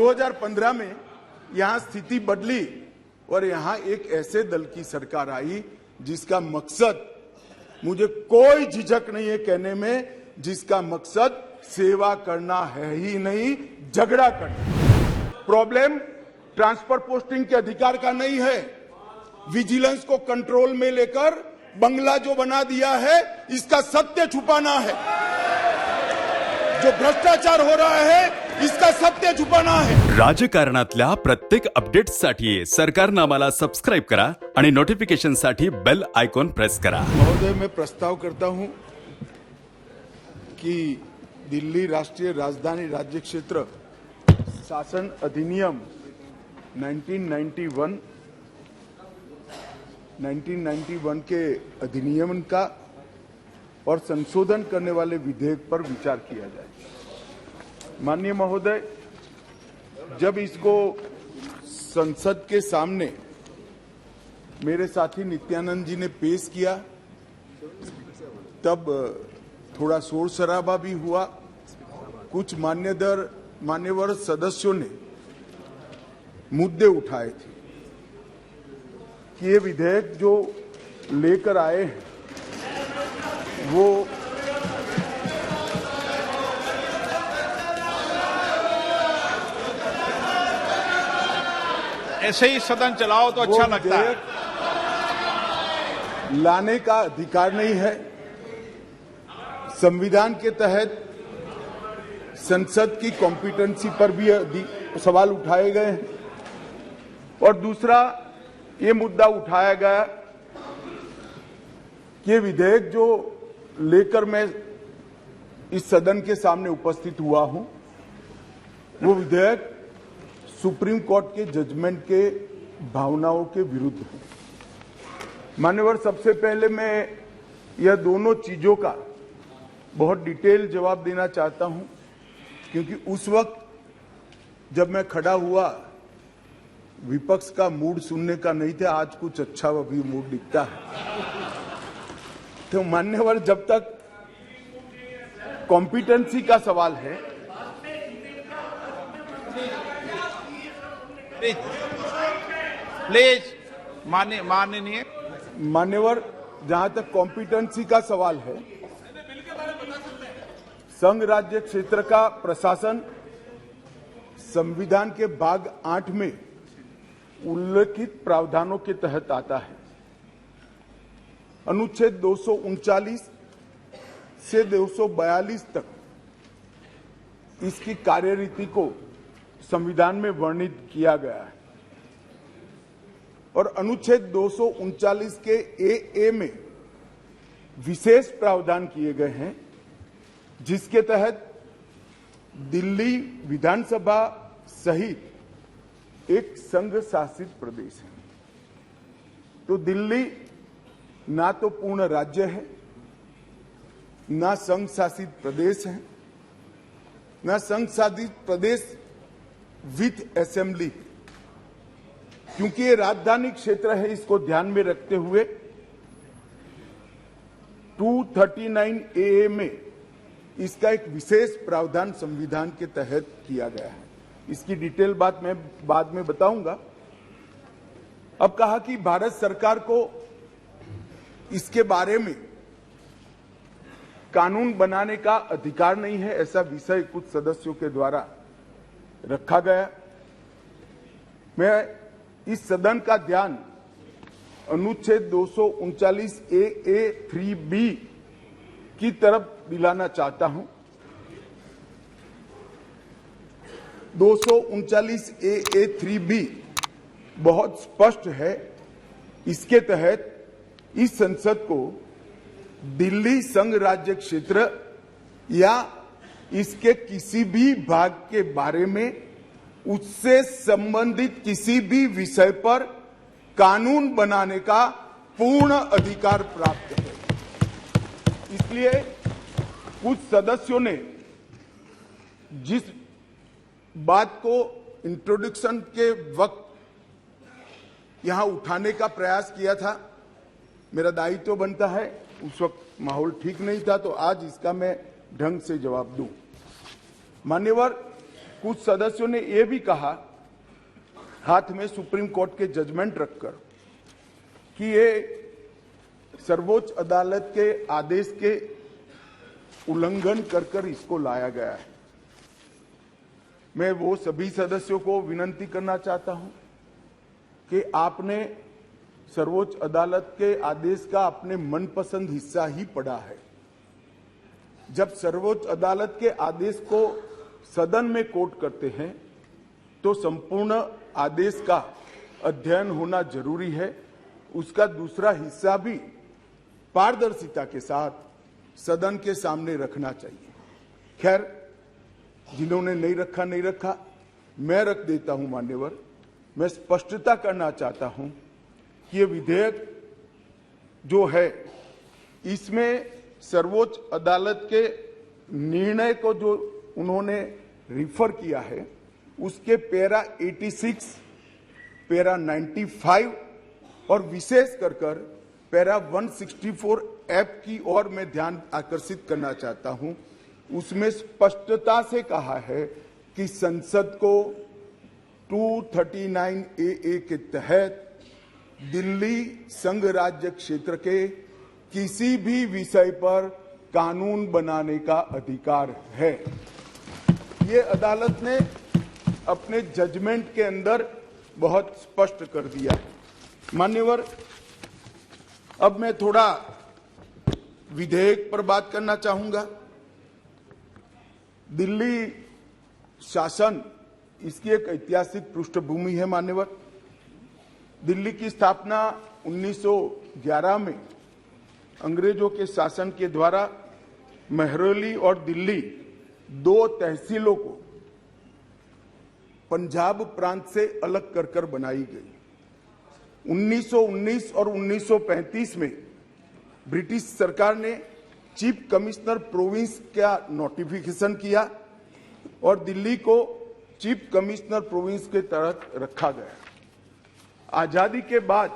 2015 में यहां स्थिति बदली और यहां एक ऐसे दल की सरकार आई जिसका मकसद, मुझे कोई झिझक नहीं है कहने में, जिसका मकसद सेवा करना है ही नहीं, झगड़ा करना। प्रॉब्लम ट्रांसफर पोस्टिंग के अधिकार का नहीं है, विजिलेंस को कंट्रोल में लेकर बंगला जो बना दिया है इसका सत्य छुपाना है। जो भ्रष्टाचार हो रहा है इसका सत्य छुपाना है। राजकारणातल्या प्रत्येक अपडेट्ससाठी सरकारनामाला सबस्क्राइब करा आणि नोटिफिकेशनसाठी बेल आयकॉन प्रेस करा। महोदय, मैं प्रस्ताव करता हूं कि दिल्ली राष्ट्रीय राजधानी राज्य क्षेत्र शासन अधिनियम 1991 के अधिनियम का और संशोधन करने वाले विधेयक पर विचार किया जाए। माननीय महोदय, जब इसको संसद के सामने मेरे साथी नित्यानंद जी ने पेश किया तब थोड़ा शोर शराबा भी हुआ। कुछ मान्यवर सदस्यों ने मुद्दे उठाए थे कि ये विधेयक जो लेकर आए हैं वो ऐसे ही सदन चलाओ तो अच्छा लगता है। लाने का अधिकार नहीं है। संविधान के तहत संसद की कॉम्पिटेंसी पर भी सवाल उठाए गए हैं और दूसरा ये मुद्दा उठाया गया कि ये विधेयक जो लेकर मैं इस सदन के सामने उपस्थित हुआ हूं वो विधेयक सुप्रीम कोर्ट के जजमेंट के भावनाओं के विरुद्ध है। मान्यवर, सबसे पहले मैं यह दोनों चीजों का बहुत डिटेल जवाब देना चाहता हूं क्योंकि उस वक्त जब मैं खड़ा हुआ विपक्ष का मूड सुनने का नहीं था, आज कुछ अच्छा भी मूड दिखता है। तो मान्यवर, जब तक कॉम्पिटेंसी का सवाल है, प्लीज माननीय मान्यवर, जहां तक कॉम्पिटेंसी का सवाल है, संघ राज्य क्षेत्र का प्रशासन संविधान के भाग 8 में उल्लेखित प्रावधानों के तहत आता है। अनुच्छेद 239 से 242 तक इसकी कार्यरीति को संविधान में वर्णित किया गया है और अनुच्छेद 239 के ए में विशेष प्रावधान किए गए हैं जिसके तहत दिल्ली विधानसभा सहित एक संघ शासित प्रदेश है। तो दिल्ली ना तो पूर्ण राज्य है, ना संघ शासित प्रदेश है, ना संघ शासित प्रदेश विथ असेंबली। क्योंकि ये राजधानी क्षेत्र है, इसको ध्यान में रखते हुए 239 ए में इसका एक विशेष प्रावधान संविधान के तहत किया गया है। इसकी डिटेल बात मैं बाद में बताऊंगा। अब कहा कि भारत सरकार को इसके बारे में कानून बनाने का अधिकार नहीं है, ऐसा विषय कुछ सदस्यों के द्वारा रखा गया। मैं इस सदन का ध्यान अनुच्छेद 239 ए 3B की तरफ दिलाना चाहता हूं। 239 ए 3B बहुत स्पष्ट है। इसके तहत इस संसद को दिल्ली संघ राज्य क्षेत्र या इसके किसी भी भाग के बारे में उससे संबंधित किसी भी विषय पर कानून बनाने का पूर्ण अधिकार प्राप्त है। इसलिए कुछ सदस्यों ने जिस बात को इंट्रोडक्शन के वक्त यहां उठाने का प्रयास किया था, मेरा दायित्व बनता है, उस वक्त माहौल ठीक नहीं था, तो आज इसका मैं ढंग से जवाब दूं। मान्यवर, कुछ सदस्यों ने यह भी कहा, हाथ में सुप्रीम कोर्ट के जजमेंट रखकर, कि ये सर्वोच्च अदालत के आदेश के उल्लंघन कर इसको लाया गया है। मैं वो सभी सदस्यों को विनती करना चाहता हूं कि आपने सर्वोच्च अदालत के आदेश का अपने मनपसंद हिस्सा ही पढ़ा है। जब सर्वोच्च अदालत के आदेश को सदन में कोट करते हैं तो संपूर्ण आदेश का अध्ययन होना जरूरी है। उसका दूसरा हिस्सा भी पारदर्शिता के साथ सदन के सामने रखना चाहिए। खैर, जिन्होंने नहीं रखा, मैं रख देता हूं मान्यवर। मैं स्पष्टता करना चाहता हूं कि ये विधेयक जो है, इसमें सर्वोच्च अदालत के निर्णय को जो उन्होंने रिफर किया है, उसके पैरा 86, पैरा 95 और विशेष कर पैरा 164F की ओर मैं ध्यान आकर्षित करना चाहता हूं। उसमें स्पष्टता से कहा है कि संसद को 239AA के तहत दिल्ली संघ राज्य क्षेत्र के किसी भी विषय पर कानून बनाने का अधिकार है। ये अदालत ने अपने जजमेंट के अंदर बहुत स्पष्ट कर दिया है। मान्यवर, अब मैं थोड़ा विधेयक पर बात करना चाहूंगा। दिल्ली शासन, इसकी एक ऐतिहासिक पृष्ठभूमि है मान्यवर। दिल्ली की स्थापना 1911 में अंग्रेजों के शासन के द्वारा महरौली और दिल्ली, दो तहसीलों को पंजाब प्रांत से अलग कर बनाई गई। 1919 और 1935 में ब्रिटिश सरकार ने चीफ कमिश्नर प्रोविंस का नोटिफिकेशन किया और दिल्ली को चीफ कमिश्नर प्रोविंस के तहत रखा गया। आजादी के बाद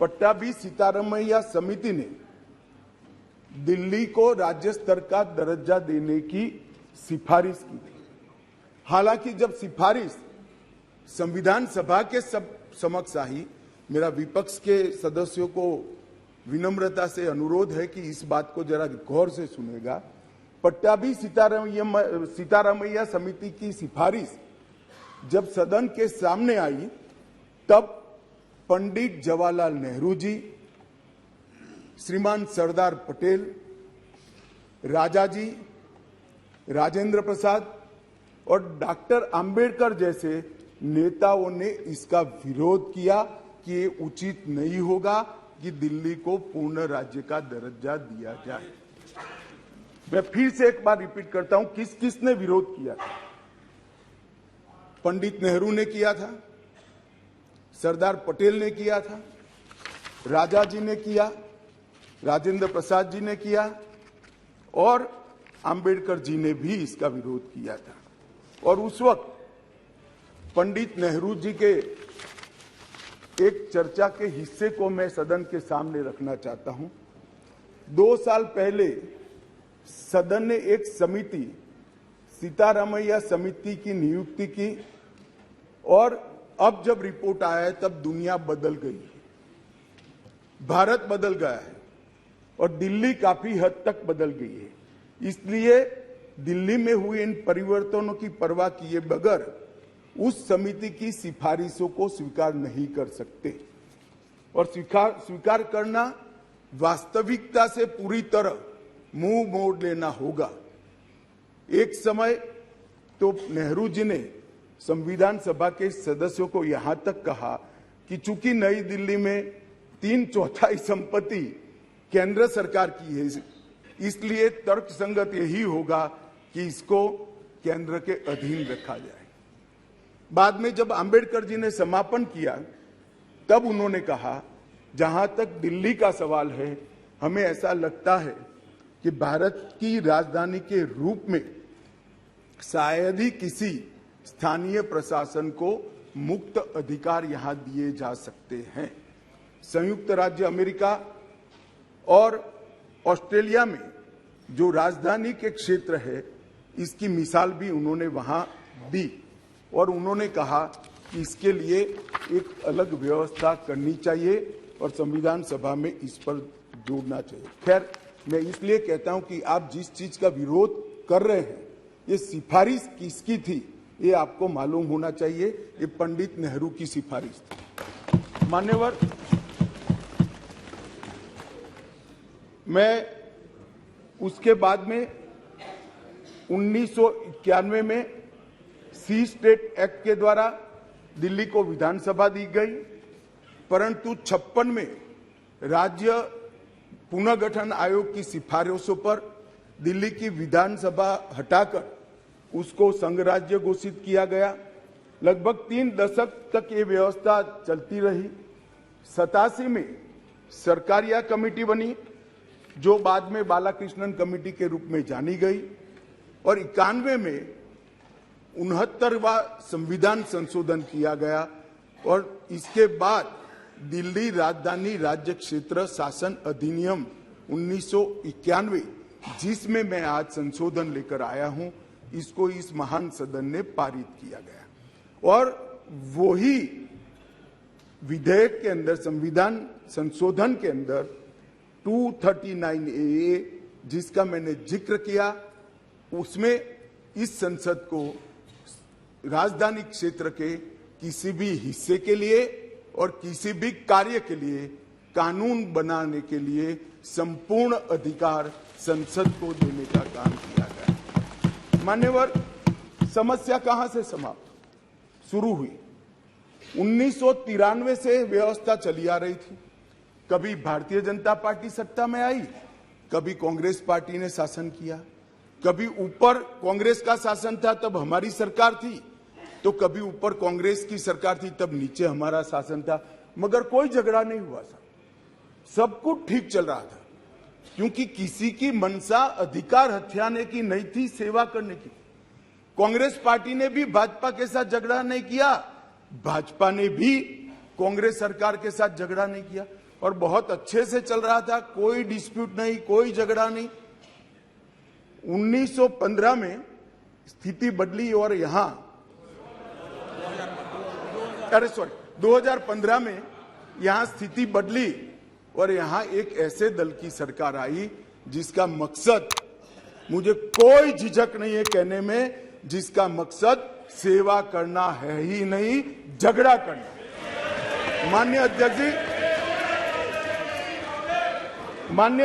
पट्टाभी सीतारामैया समिति ने दिल्ली को राज्य स्तर का दर्जा देने की सिफारिश की थी। हालांकि जब सिफारिश संविधान सभा के समक्ष आई, मेरा विपक्ष के सदस्यों को विनम्रता से अनुरोध है कि इस बात को जरा गौर से सुनेगा। पट्टाभी सीतारामैया समिति की सिफारिश जब सदन के सामने आई, तब पंडित जवाहरलाल नेहरू जी, श्रीमान सरदार पटेल, राजाजी, राजेंद्र प्रसाद और डॉक्टर आंबेडकर जैसे नेताओं ने इसका विरोध किया कि ये उचित नहीं होगा कि दिल्ली को पूर्ण राज्य का दर्जा दिया जाए। मैं फिर से एक बार रिपीट करता हूं, किस किसने विरोध किया था। पंडित नेहरू ने किया था, सरदार पटेल ने किया था, राजा जी ने किया, राजेंद्र प्रसाद जी ने किया और आंबेडकर जी ने भी इसका विरोध किया था। और उस वक्त पंडित नेहरू जी के एक चर्चा के हिस्से को मैं सदन के सामने रखना चाहता हूं। 2 साल पहले सदन ने एक समिति, सीतारामैया समिति की नियुक्ति की और अब जब रिपोर्ट आया है तब दुनिया बदल गई है, भारत बदल गया है और दिल्ली काफी हद तक बदल गई है। इसलिए दिल्ली में हुए इन परिवर्तनों की परवाह किए बगैर उस समिति की सिफारिशों को स्वीकार नहीं कर सकते और स्वीकार करना वास्तविकता से पूरी तरह मुंह मोड़ लेना होगा। एक समय तो नेहरू जी ने संविधान सभा के सदस्यों को यहां तक कहा कि चूंकि नई दिल्ली में 3/4 संपत्ति केंद्र सरकार की है, इसलिए तर्कसंगत यही होगा कि इसको केंद्र के अधीन रखा जाए। बाद में जब आंबेडकर जी ने समापन किया, तब उन्होंने कहा, जहां तक दिल्ली का सवाल है, हमें ऐसा लगता है कि भारत की राजधानी के रूप में शायद ही किसी स्थानीय प्रशासन को मुक्त अधिकार यहां दिए जा सकते हैं। संयुक्त राज्य अमेरिका और ऑस्ट्रेलिया में जो राजधानी के क्षेत्र है, इसकी मिसाल भी उन्होंने वहां दी और उन्होंने कहा कि इसके लिए एक अलग व्यवस्था करनी चाहिए और संविधान सभा में इस पर जोड़ना चाहिए। खैर, मैं इसलिए कहता हूं कि आप जिस चीज का विरोध कर रहे हैं, ये सिफारिश किसकी थी ये आपको मालूम होना चाहिए। ये पंडित नेहरू की सिफारिश थी। मान्यवर, मैं उसके बाद में 1991 में सी स्टेट एक्ट के द्वारा दिल्ली को विधानसभा दी गई, परंतु 56 में राज्य पुनर्गठन आयोग की सिफारिशों पर दिल्ली की विधानसभा हटाकर उसको संघ राज्य घोषित किया गया। लगभग 3 दशक तक ये व्यवस्था चलती रही। 87 में सरकारिया कमेटी बनी, जो बाद में बालाकृष्णन कमेटी के रूप में जानी गई, और 91 में 69वां संविधान संशोधन किया गया और इसके बाद दिल्ली राजधानी राज्य क्षेत्र शासन अधिनियम 1991, जिसमें मैं आज संशोधन लेकर आया हूं, इसको इस महान सदन ने पारित किया गया। और वही विधेयक के अंदर, संविधान संशोधन के अंदर 239A, जिसका मैंने जिक्र किया, उसमें इस संसद को राजधानी क्षेत्र के किसी भी हिस्से के लिए और किसी भी कार्य के लिए कानून बनाने के लिए संपूर्ण अधिकार संसद को देने का काम किया गया। मान्यवर, समस्या कहां से समाप्त शुरू हुई? 1993 से व्यवस्था चली आ रही थी। कभी भारतीय जनता पार्टी सत्ता में आई, कभी कांग्रेस पार्टी ने शासन किया, कभी ऊपर कांग्रेस का शासन था तब हमारी सरकार थी, तो कभी ऊपर कांग्रेस की सरकार थी तब नीचे हमारा शासन था, मगर कोई झगड़ा नहीं हुआ था, सब कुछ ठीक चल रहा था, क्योंकि किसी की मंशा अधिकार हथियाने की नहीं थी, सेवा करने की। कांग्रेस पार्टी ने भी भाजपा के साथ झगड़ा नहीं किया, भाजपा ने भी कांग्रेस सरकार के साथ झगड़ा नहीं किया और बहुत अच्छे से चल रहा था, कोई डिस्प्यूट नहीं, कोई झगड़ा नहीं। 1915 में स्थिति बदली और यहां 2015 में यहां स्थिति बदली और यहां एक ऐसे दल की सरकार आई जिसका मकसद, मुझे कोई झिझक नहीं है कहने में, जिसका मकसद सेवा करना है ही नहीं, झगड़ा करना। माननीय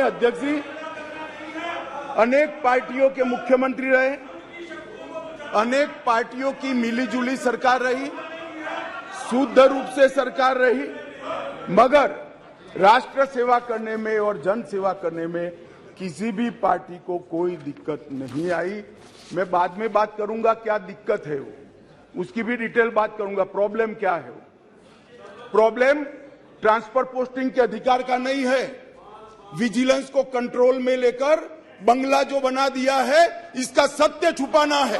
अध्यक्ष जी अनेक पार्टियों के मुख्यमंत्री रहे, अनेक पार्टियों की मिलीजुली सरकार रही, शुद्ध रूप से सरकार रही, मगर राष्ट्र सेवा करने में और जन सेवा करने में किसी भी पार्टी को कोई दिक्कत नहीं आई। मैं बाद में बात करूंगा क्या दिक्कत है वो, उसकी भी डिटेल बात करूंगा, प्रॉब्लम क्या है वो। प्रॉब्लम ट्रांसफर पोस्टिंग के अधिकार का नहीं है, विजिलेंस को कंट्रोल में लेकर बंगला जो बना दिया है, इसका सत्य छुपाना है।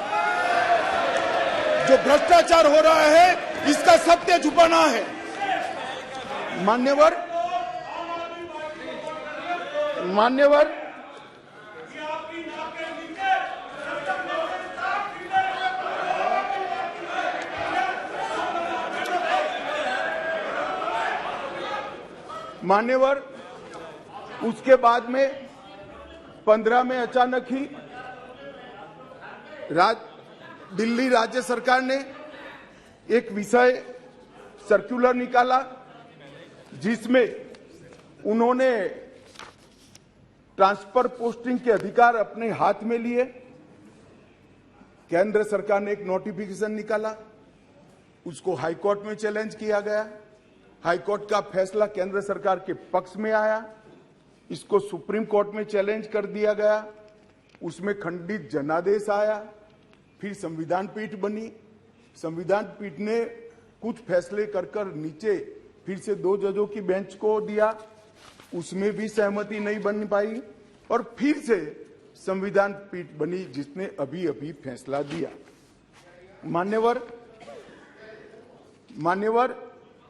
जो भ्रष्टाचार हो रहा है, इसका सत्य छुपाना है। मान्यवर उसके बाद में 15 में अचानक ही दिल्ली राज्य सरकार ने एक विषय सर्कुलर निकाला, जिसमें उन्होंने ट्रांसफर पोस्टिंग के अधिकार अपने हाथ में लिए। केंद्र सरकार ने एक नोटिफिकेशन निकाला, उसको हाईकोर्ट में चैलेंज किया गया। हाईकोर्ट का फैसला केंद्र सरकार के पक्ष में आया, इसको सुप्रीम कोर्ट में चैलेंज कर दिया गया, उसमें खंडित जनादेश आया, फिर संविधान पीठ बनी। संविधान पीठ ने कुछ फैसले कर नीचे फिर से 2 जजों की बेंच को दिया, उसमें भी सहमति नहीं बन पाई और फिर से संविधान पीठ बनी जिसने अभी अभी फैसला दिया। मान्यवर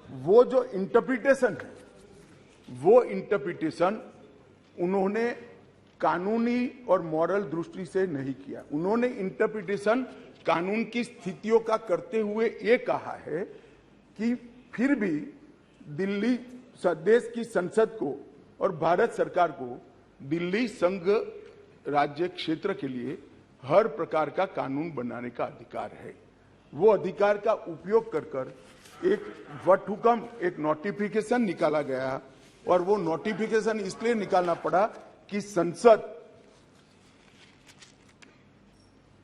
वो जो इंटरप्रिटेशन है, वो इंटरप्रिटेशन उन्होंने कानूनी और मॉरल दृष्टि से नहीं किया, उन्होंने इंटरप्रिटेशन कानून की स्थितियों का करते हुए ये कहा है कि फिर भी दिल्ली देश की संसद को और भारत सरकार को दिल्ली संघ राज्य क्षेत्र के लिए हर प्रकार का कानून बनाने का अधिकार है। वो अधिकार का उपयोग कर एक वटहुकम, एक नोटिफिकेशन निकाला गया और वो नोटिफिकेशन इसलिए निकालना पड़ा कि संसद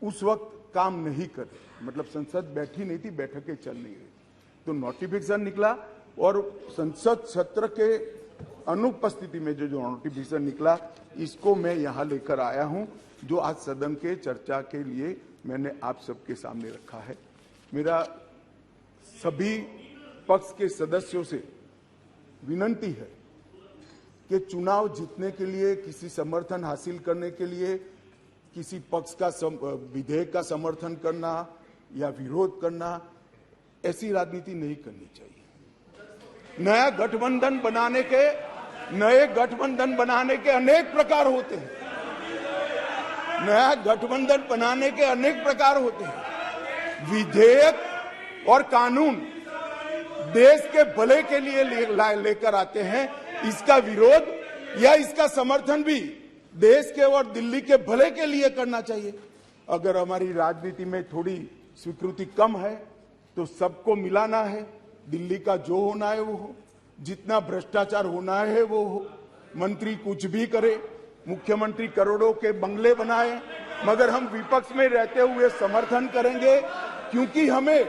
उस वक्त काम नहीं कर रही, मतलब संसद बैठी नहीं थी, बैठकें चल नहीं रही, तो नोटिफिकेशन निकला और संसद सत्र के अनुपस्थिति में जो नोटिफिकेशन निकला इसको मैं यहां लेकर आया हूं, जो आज सदन के चर्चा के लिए मैंने आप सबके सामने रखा है। मेरा सभी पक्ष के सदस्यों से विनती है कि चुनाव जीतने के लिए, किसी समर्थन हासिल करने के लिए, किसी पक्ष का विधेयक का समर्थन करना या विरोध करना, ऐसी राजनीति नहीं करनी चाहिए। नए गठबंधन बनाने के अनेक प्रकार होते हैं। नया गठबंधन बनाने के अनेक प्रकार होते हैं। विधेयक और कानून देश के भले के लिए लेकर आते हैं, इसका विरोध या इसका समर्थन भी देश के और दिल्ली के भले के लिए करना चाहिए। अगर हमारी राजनीति में थोड़ी स्वीकृति कम है तो सबको मिलाना है, दिल्ली का जो होना है वो हो, जितना भ्रष्टाचार होना है वो हो, मंत्री कुछ भी करे, मुख्यमंत्री करोड़ों के बंगले बनाए, मगर हम विपक्ष में रहते हुए समर्थन करेंगे क्योंकि हमें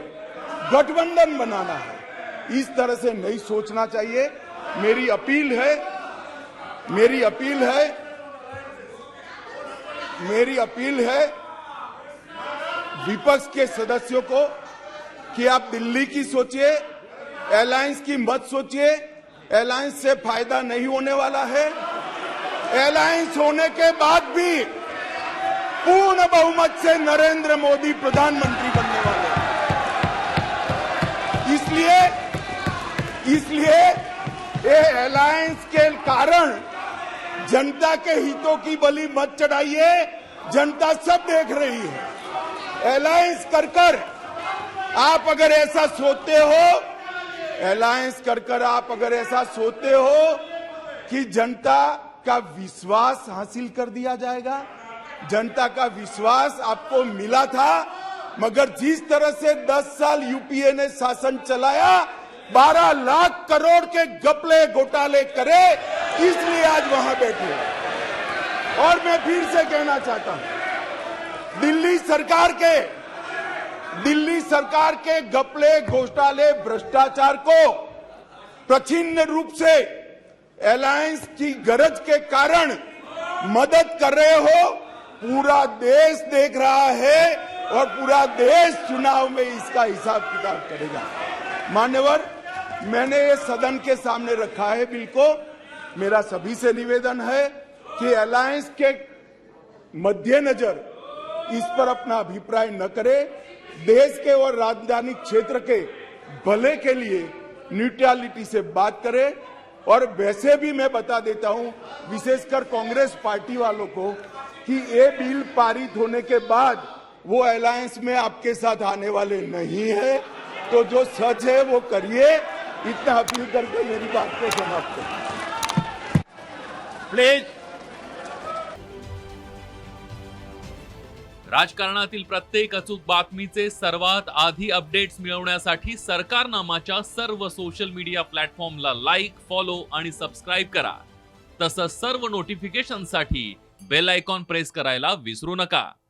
गठबंधन बनाना है। इस तरह से नहीं सोचना चाहिए। मेरी अपील है विपक्ष के सदस्यों को कि आप दिल्ली की सोचिए, अलायंस की मत सोचिए। अलायंस से फायदा नहीं होने वाला है। अलायंस होने के बाद भी पूर्ण बहुमत से नरेंद्र मोदी प्रधानमंत्री बनने वाले हैं। इसलिए ये अलायंस के कारण जनता के हितों की बलि मत चढ़ाइए। जनता सब देख रही है। अलायंस कर आप अगर ऐसा सोचते हो, कि जनता का विश्वास हासिल कर दिया जाएगा, जनता का विश्वास आपको मिला था, मगर जिस तरह से 10 साल यूपीए ने शासन चलाया, 12 लाख करोड़ के घपले घोटाले करे, इसलिए आज वहां बैठे। और मैं फिर से कहना चाहता हूं, दिल्ली सरकार के घपले घोटाले भ्रष्टाचार को प्रच्छिन्न रूप से अलायंस की गरज के कारण मदद कर रहे हो। पूरा देश देख रहा है और पूरा देश चुनाव में इसका हिसाब किताब करेगा। मान्यवर, मैंने ये सदन के सामने रखा है बिल को। मेरा सभी से निवेदन है कि अलायंस के मद्देनजर इस पर अपना अभिप्राय न करे। देश के और राजधानी क्षेत्र के भले के लिए न्यूट्रलिटी से बात करे। और वैसे भी मैं बता देता हूं, विशेषकर कांग्रेस पार्टी वालों को, कि ये बिल पारित होने के बाद वो अलायंस में आपके साथ आने वाले नहीं है। तो जो सच है वो करिए। इतना अपील करके मेरी बात को समाप्त करें। प्लीज। राजकारणातील प्रत्येक अचूक बातमीचे सर्वात आधी अपडेट्स मिळवण्यासाठी सरकारनामाच्या सर्व सोशल मीडिया प्लॅटफॉर्मला लाईक, फॉलो आणि सबस्क्राइब करा। तसंच सर्व नोटिफिकेशनसाठी बेल आयकॉन प्रेस करायला विसरू नका।